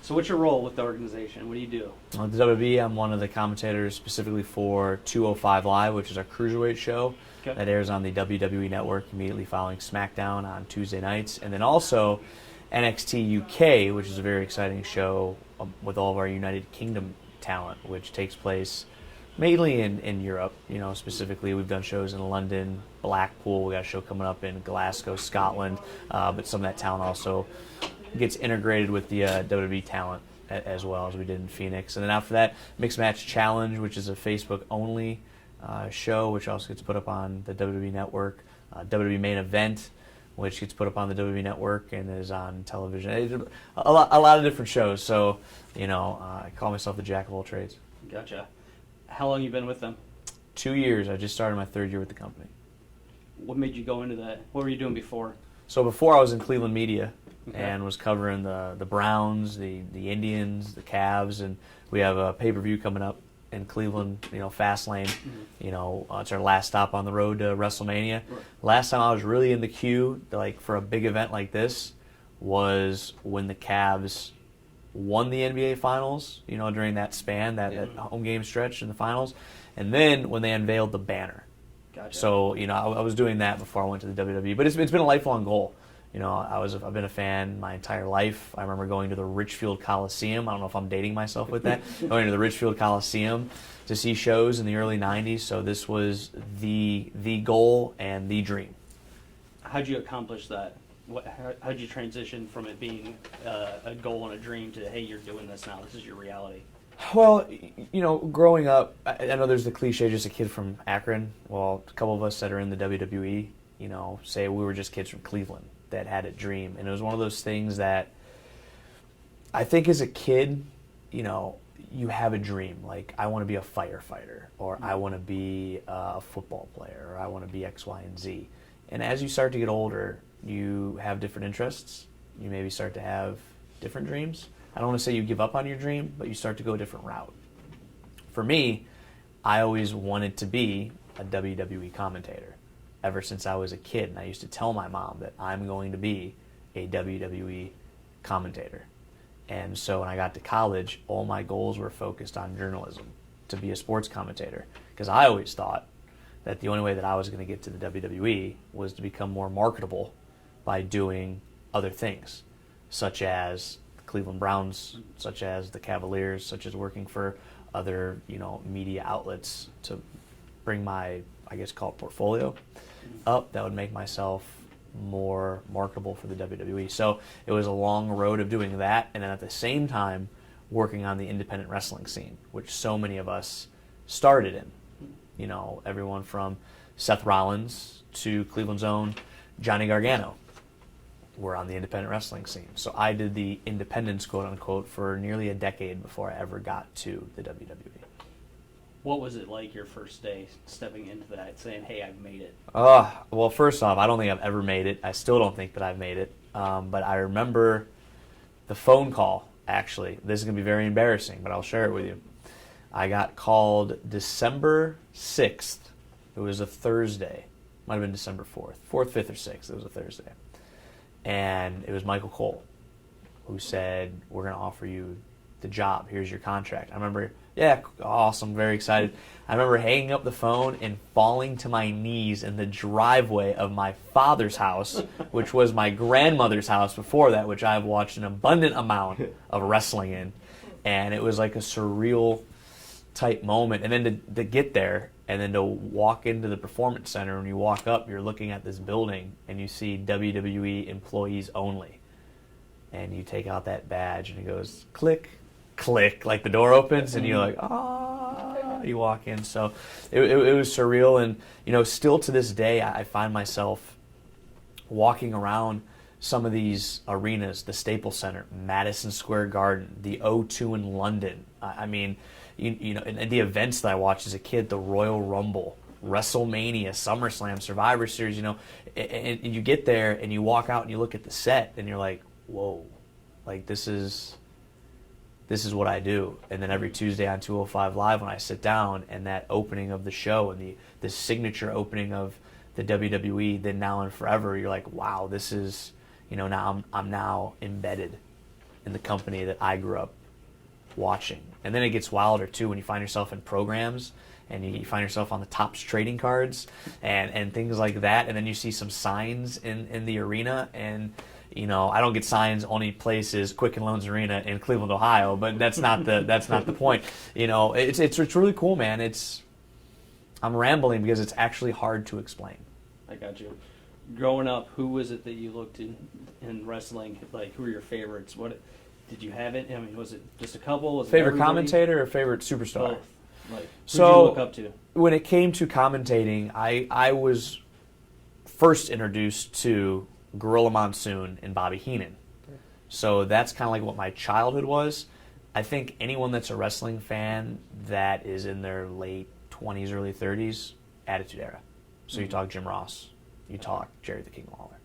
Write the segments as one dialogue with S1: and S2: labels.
S1: So what's your role with the organization? What do you do?
S2: On the WWE, I'm one of the commentators specifically for 205 Live, which is our cruiserweight show
S1: Okay.
S2: that airs on the WWE Network immediately following SmackDown on Tuesday nights. And then also NXT UK, which is a very exciting show with all of our United Kingdom talent, which takes place mainly in Europe. Specifically, we've done shows in London, Blackpool. We got a show coming up in Glasgow, Scotland. But some of that talent also gets integrated with the WWE talent as well, as we did in Phoenix. And then after that, Mixed Match Challenge, which is a Facebook-only show, which also gets put up on the WWE Network. WWE Main Event, which gets put up on the WWE Network and is on television. A lot of different shows. So, I call myself the jack of all trades.
S1: Gotcha. How long you been with them?
S2: 2 years. I just started my third year with the company.
S1: What made you go into that? What were you doing before?
S2: So before I was in Cleveland media.
S1: Okay.
S2: And was covering the Browns, the Indians, the Cavs, and we have a pay-per-view coming up in Cleveland, Fastlane.
S1: Mm-hmm.
S2: It's our last stop on the road to WrestleMania.
S1: Right.
S2: Last time I was really in the queue, for a big event like this, was when the Cavs won the NBA Finals, during that span, that home game stretch in the finals, and then when they unveiled the banner.
S1: Gotcha.
S2: So, I was doing that before I went to the WWE, but it's been a lifelong goal. I've been a fan my entire life. I remember going to the Richfield Coliseum. I don't know if I'm dating myself with that. Going to the Richfield Coliseum to see shows in the early 90s. So this was the goal and the dream.
S1: How'd you accomplish that? How'd you transition from it being a goal and a dream to, hey, you're doing this now, this is your reality?
S2: Well, growing up, I know there's the cliche, just a kid from Akron. Well, a couple of us that are in the WWE, say we were just kids from Cleveland that had a dream. And it was one of those things that I think as a kid, you have a dream. Like, I want to be a firefighter, or I want to be a football player, or I want to be X, Y, and Z. And as you start to get older, you have different interests. You maybe start to have different dreams. I don't want to say you give up on your dream, but you start to go a different route. For me, I always wanted to be a WWE commentator ever since I was a kid. And I used to tell my mom that I'm going to be a WWE commentator. And so when I got to college, all my goals were focused on journalism, to be a sports commentator. Because I always thought that the only way that I was going to get to the WWE was to become more marketable by doing other things, such as the Cleveland Browns, such as the Cavaliers, such as working for other, media outlets to bring my, call it portfolio up that would make myself more marketable for the WWE. So it was a long road of doing that, and then at the same time working on the independent wrestling scene, which so many of us started in. Everyone from Seth Rollins to Cleveland's own Johnny Gargano were on the independent wrestling scene. So I did the independence, quote unquote, for nearly a decade before I ever got to the WWE.
S1: What was it like your first day stepping into that, saying, hey, I've made it?
S2: Well, first off, I don't think I've ever made it. I still don't think that I've made it. But I remember the phone call, actually. This is going to be very embarrassing, but I'll share it with you. I got called December 6th. It was a Thursday. Might have been December 4th. 4th, 5th, or 6th. It was a Thursday. And it was Michael Cole who said, we're going to offer you the job. Here's your contract. I remember, yeah, awesome, very excited. I remember hanging up the phone and falling to my knees in the driveway of my father's house, which was my grandmother's house before that, which I've watched an abundant amount of wrestling in. And it was like a surreal type moment. And then to get there and then to walk into the performance center, when you walk up, you're looking at this building and you see WWE employees only. And you take out that badge and it goes click, click, like the door opens and you're like, you walk in. So it was surreal. And, still to this day, I find myself walking around some of these arenas, the Staples Center, Madison Square Garden, the O2 in London. I mean, and the events that I watched as a kid, the Royal Rumble, WrestleMania, SummerSlam, Survivor Series, and you get there and you walk out and you look at the set and you're like, whoa, like this is what I do. And then every Tuesday on 205 Live when I sit down and that opening of the show and the signature opening of the WWE, then Now and Forever, you're like, wow, this is, now I'm now embedded in the company that I grew up watching. And then it gets wilder too when you find yourself in programs and you find yourself on the Topps trading cards and things like that, and then you see some signs in the arena, and I don't get signs only places Quicken Loans Arena in Cleveland, Ohio, but that's not the point. It's really cool, man. I'm rambling because it's actually hard to explain.
S1: I got you. Growing up, who was it that you looked in wrestling? Like, who were your favorites? What did you have it? I mean, was it just a couple? Was
S2: Favorite
S1: it everybody?
S2: commentator or favorite superstar?
S1: Both. Like, who did
S2: So
S1: you look up to?
S2: when it came to commentating, I was first introduced to Gorilla Monsoon and Bobby Heenan. So that's kind of like what my childhood was. I think anyone that's a wrestling fan that is in their late 20s, early 30s, Attitude Era. So you talk Jim Ross, you talk Jerry the King Lawler.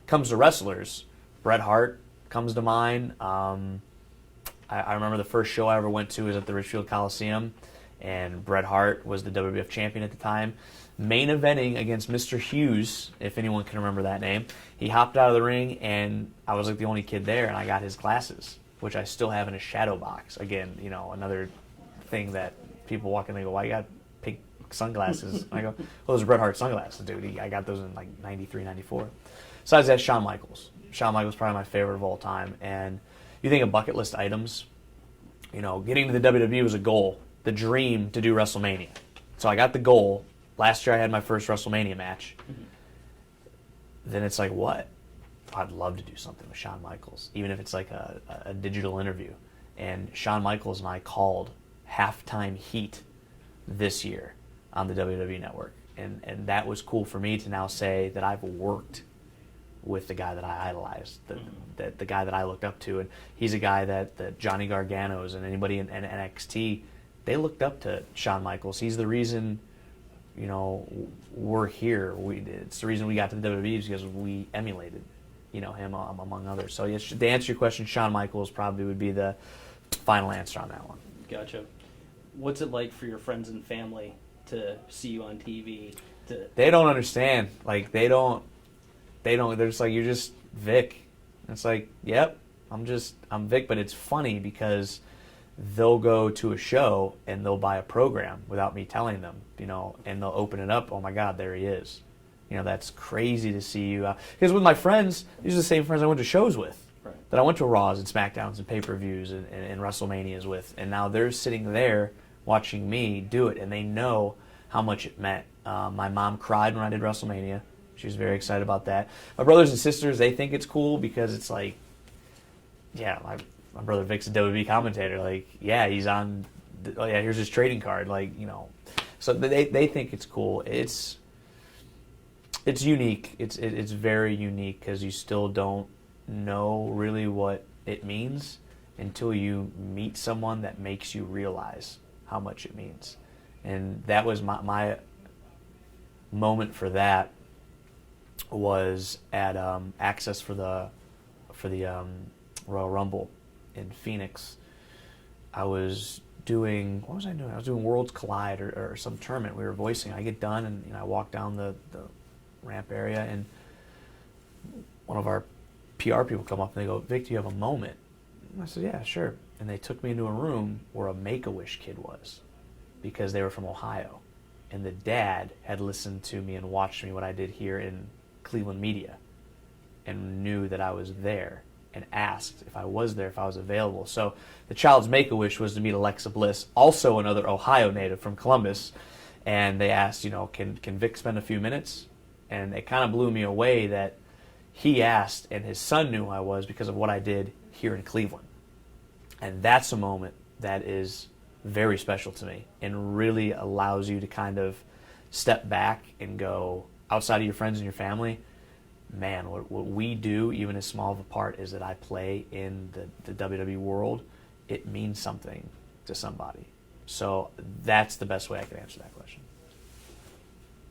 S2: Comes to wrestlers, Bret Hart comes to mind. I remember the first show I ever went to was at the Richfield Coliseum, and Bret Hart was the WWF champion at the time. Main eventing against Mr. Hughes, if anyone can remember that name. He hopped out of the ring, and I was like the only kid there, and I got his glasses, which I still have in a shadow box. Again, another thing that people walk in and they go, why you got pink sunglasses? And I go, well, those are Bret Hart sunglasses, dude. I got those in like 93, 94. Besides that, Shawn Michaels. Shawn Michaels is probably my favorite of all time. And you think of bucket list items, getting to the WWE was a goal, the dream to do WrestleMania. So I got the goal. Last year I had my first WrestleMania match. Mm-hmm. Then it's like, what? I'd love to do something with Shawn Michaels, even if it's like a digital interview. And Shawn Michaels and I called Halftime Heat this year on the WWE Network. And that was cool for me to now say that I've worked with the guy that I idolized, the guy that I looked up to. And he's a guy that Johnny Gargano's and anybody in NXT, they looked up to Shawn Michaels. He's the reason, we're here. It's the reason we got to the WWE is because we emulated, him among others. So yes, to answer your question, Shawn Michaels probably would be the final answer on that one.
S1: Gotcha. What's it like for your friends and family to see you on TV?
S2: They don't understand. Like, they don't, they're just like, you're just Vic. And it's like, yep, I'm Vic, but it's funny because they'll go to a show and they'll buy a program without me telling them, and they'll open it up. Oh my God, there he is. That's crazy to see you. Because with my friends, these are the same friends I went to shows with. Right. That I went to Raws and SmackDowns and pay-per-views and WrestleManias with. And now they're sitting there watching me do it, and they know how much it meant. My mom cried when I did WrestleMania. She was very excited about that. My brothers and sisters, they think it's cool because it's like, yeah, my brother Vic's a WWE commentator. Like, yeah, he's on. Oh yeah, here's his trading card. Like, so they think it's cool. It's unique. It's very unique because you still don't know really what it means until you meet someone that makes you realize how much it means. And that was my moment for that was at Access for the Royal Rumble in Phoenix. What was I doing? I was doing Worlds Collide or some tournament. We were voicing. I get done and I walk down the ramp area, and one of our PR people come up and they go, Vic, do you have a moment? And I said, yeah, sure. And they took me into a room where a Make-A-Wish kid was because they were from Ohio. And the dad had listened to me and watched me what I did here in Cleveland media and knew that I was there and asked if I was there, if I was available. So the child's Make-A-Wish was to meet Alexa Bliss, also another Ohio native from Columbus. And they asked, can Vic spend a few minutes? And it kind of blew me away that he asked, and his son knew who I was because of what I did here in Cleveland. And that's a moment that is very special to me and really allows you to kind of step back and go outside of your friends and your family. Man, what we do, even as small of a part as that I play in the WWE world, it means something to somebody. So that's the best way I can answer that question.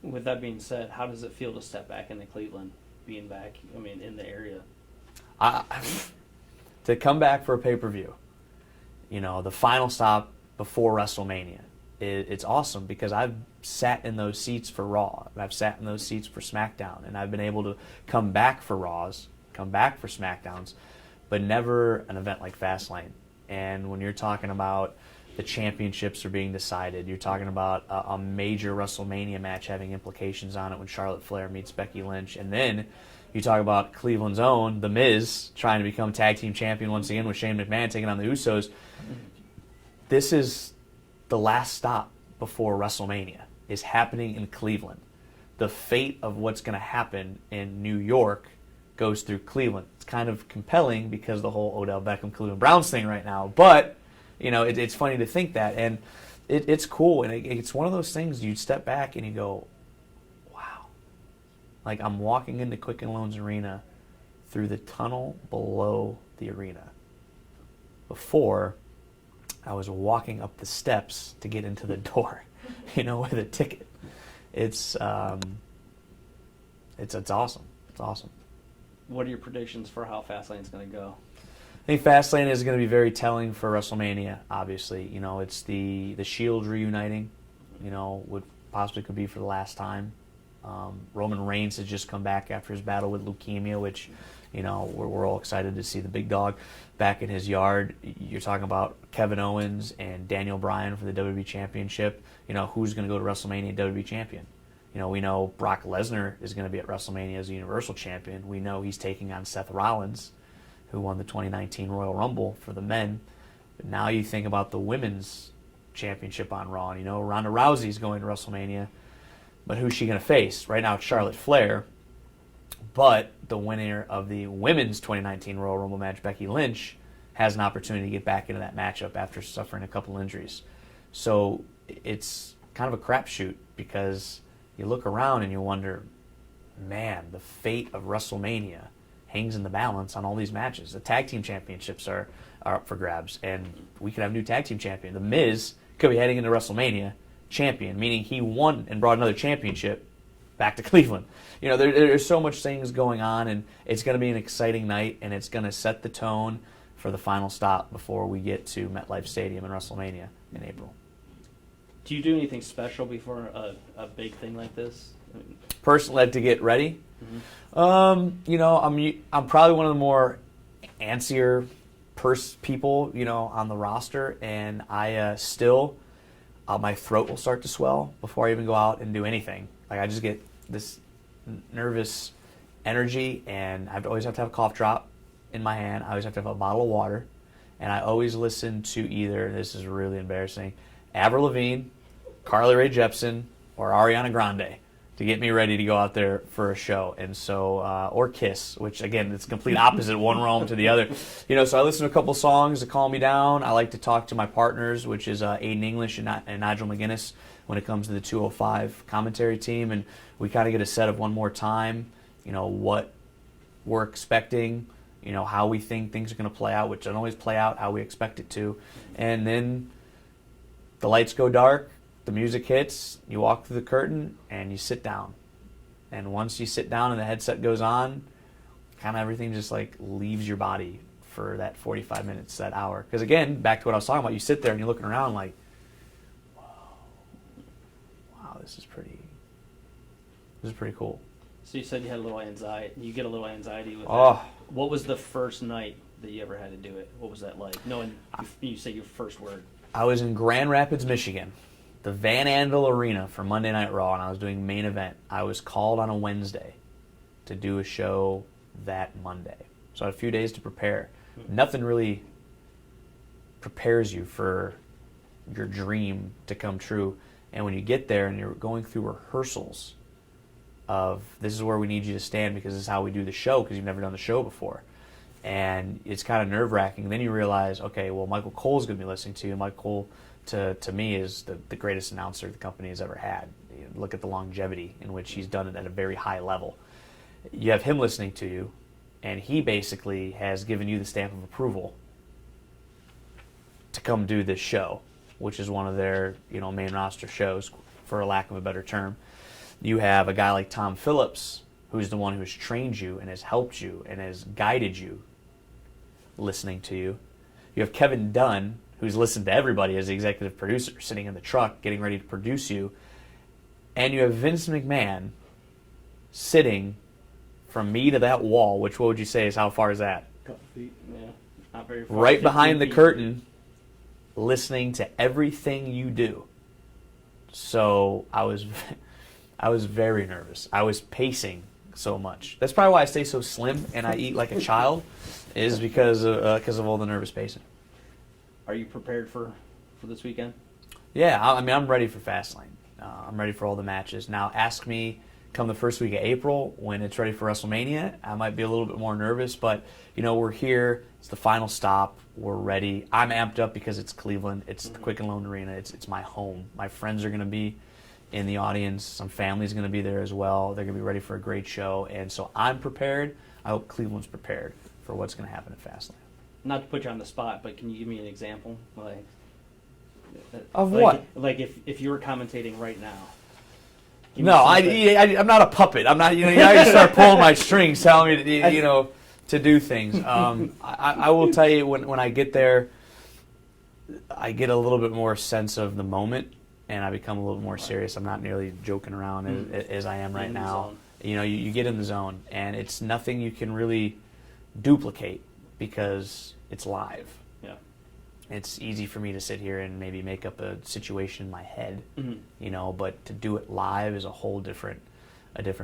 S1: With that being said, how does it feel to step back into Cleveland, being back, in the area?
S2: To come back for a pay-per-view, the final stop before WrestleMania, it's awesome because I've sat in those seats for Raw, and I've sat in those seats for SmackDown, and I've been able to come back for Raws, come back for SmackDowns, but never an event like Fastlane. And when you're talking about the championships are being decided, you're talking about a major WrestleMania match having implications on it when Charlotte Flair meets Becky Lynch, and then you talk about Cleveland's own The Miz trying to become tag team champion once again with Shane McMahon taking on the Usos. This is the last stop before WrestleMania is happening in Cleveland. The fate of what's going to happen in New York goes through Cleveland. It's kind of compelling because the whole Odell Beckham Cleveland Browns thing right now, but it's funny to think that, and it's cool, and it's one of those things you step back and you go, wow. Like, I'm walking into Quicken Loans Arena through the tunnel below the arena. Before, I was walking up the steps to get into the door, with a ticket. It's awesome. It's awesome.
S1: What are your predictions for how Fastlane's going to go?
S2: I think Fastlane is going to be very telling for WrestleMania, obviously. It's the Shield reuniting, would possibly could be for the last time. Roman Reigns has just come back after his battle with leukemia, which, we're all excited to see the big dog back in his yard. You're talking about Kevin Owens and Daniel Bryan for the WWE Championship. Who's going to go to WrestleMania WWE Champion? We know Brock Lesnar is going to be at WrestleMania as a Universal Champion. We know he's taking on Seth Rollins, who won the 2019 Royal Rumble for the men. But now you think about the women's championship on Raw. Ronda Rousey's going to WrestleMania, but who's she going to face? Right now it's Charlotte Flair, but the winner of the women's 2019 Royal Rumble match, Becky Lynch, has an opportunity to get back into that matchup after suffering a couple injuries. So it's kind of a crapshoot because you look around and you wonder, man, the fate of WrestleMania hangs in the balance on all these matches. The tag team championships are up for grabs, and we could have a new tag team champion. The Miz could be heading into WrestleMania champion, meaning he won and brought another championship back to Cleveland. There's so much things going on, and it's going to be an exciting night, and it's going to set the tone for the final stop before we get to MetLife Stadium and WrestleMania in April.
S1: Do you do anything special before a big thing like this?
S2: Personally, to get ready, I'm probably one of the more antsier people, on the roster, and I still, my throat will start to swell before I even go out and do anything. Like, I just get this nervous energy, and I always have to have a cough drop in my hand. I always have to have a bottle of water, and I always listen to either, this is really embarrassing, Avril Lavigne, Carly Rae Jepsen, or Ariana Grande to get me ready to go out there for a show. And so, or Kiss, which again, it's complete opposite one realm to the other. So I listen to a couple songs to calm me down. I like to talk to my partners, which is Aiden English and Nigel McGuinness when it comes to the 205 commentary team. And we kind of get a set of one more time, what we're expecting, how we think things are going to play out, which don't always play out how we expect it to. And then the lights go dark, the music hits, you walk through the curtain, and you sit down. And once you sit down and the headset goes on, kind of everything just like leaves your body for that 45 minutes, that hour. Because again, back to what I was talking about, you sit there and you're looking around like, wow, this is pretty cool.
S1: So you said you had a little anxiety. You get a little anxiety with
S2: Oh.
S1: that. What was the first night that you ever had to do it? What was that like? Knowing you say your first word.
S2: I was in Grand Rapids, Michigan, the Van Andel Arena for Monday Night Raw, and I was doing main event. I was called on a Wednesday to do a show that Monday. So I had a few days to prepare. Nothing really prepares you for your dream to come true. And when you get there and you're going through rehearsals of this is where we need you to stand because this is how we do the show because you've never done the show before. And it's kind of nerve-wracking. Then you realize, okay, well, Michael Cole's going to be listening to you. Michael Cole, to me, is the greatest announcer the company has ever had. Look at the longevity in which he's done it at a very high level. You have him listening to you, and he basically has given you the stamp of approval to come do this show, which is one of their main roster shows, for a lack of a better term. You have a guy like Tom Phillips, who's the one who has trained you and has helped you and has guided you, listening to you. You have Kevin Dunn, who's listened to everybody as the executive producer, sitting in the truck getting ready to produce you. And you have Vince McMahon sitting from me to that wall, which what would you say is how far is that?
S3: Couple feet.
S1: Yeah, not very far.
S2: Right behind
S1: 15
S2: the
S1: feet.
S2: curtain, listening to everything you do. So I was very nervous. I was pacing so much. That's probably why I stay so slim and I eat like a child, is because of all the nervous pacing.
S1: Are you prepared for this weekend?
S2: Yeah, I mean, I'm ready for Fastlane. I'm ready for all the matches. Now, ask me come the first week of April when it's ready for WrestleMania. I might be a little bit more nervous, but, we're here. It's the final stop. We're ready. I'm amped up because it's Cleveland. It's the Quicken Loans Arena. It's my home. My friends are going to be in the audience. Some family's going to be there as well. They're going to be ready for a great show. And so I'm prepared. I hope Cleveland's prepared for what's going to happen at Fastlane.
S1: Not to put you on the spot, but can you give me an example?
S2: Of what?
S1: Like if you were commentating right now. Give me
S2: No,
S1: something.
S2: I'm not a puppet. I'm not. You guys start pulling my strings, telling me to do things. I will tell you when I get there, I get a little bit more sense of the moment, and I become a little more serious. I'm not nearly joking around as I am right now. You get in the zone, and it's nothing you can really duplicate because it's live.
S1: Yeah.
S2: It's easy for me to sit here and maybe make up a situation in my head, but to do it live is a whole different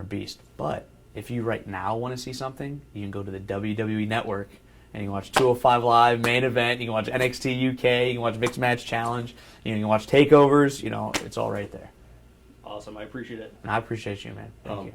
S2: beast. But if you right now want to see something, you can go to the WWE Network and you can watch 205 Live, main event, you can watch NXT UK, you can watch Mixed Match Challenge, you can watch takeovers, it's all right there.
S1: Awesome, I appreciate it.
S2: And I appreciate you, man. Thank you.